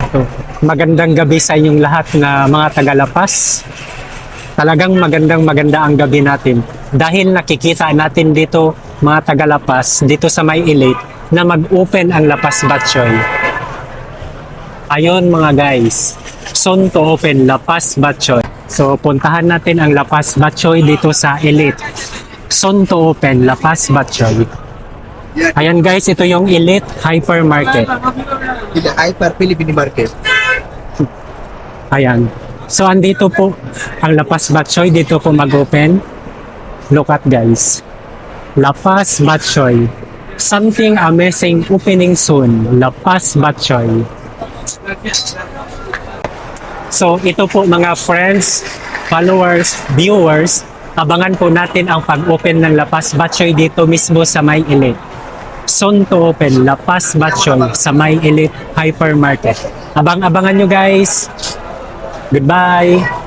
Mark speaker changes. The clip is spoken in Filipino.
Speaker 1: So, magandang gabi sa inyong lahat na mga taga-Lapas. Talagang maganda ang gabi natin. Dahil nakikita natin dito mga taga-Lapas, dito sa May Elite, na mag-open ang Lapas Batchoy. Ayon mga guys, soon to open Lapas Batchoy. So puntahan natin ang Lapas Batchoy dito sa Elite. Soon to open Lapas Batchoy. Ayan guys, ito yung Elite Hypermarket.
Speaker 2: Hyper Philippine Market.
Speaker 1: Ayan. So andito po ang Lapas Batchoy, dito po mag-open. Look at guys. Lapas Batchoy. Something amazing opening soon. Lapas Batchoy. So ito po mga friends, followers, viewers, abangan po natin ang pag-open ng Lapas Batchoy dito mismo sa May Elite. Soon to open Lapas Batchoy sa May Elite Hypermarket. Abang-abangan nyo guys. Goodbye!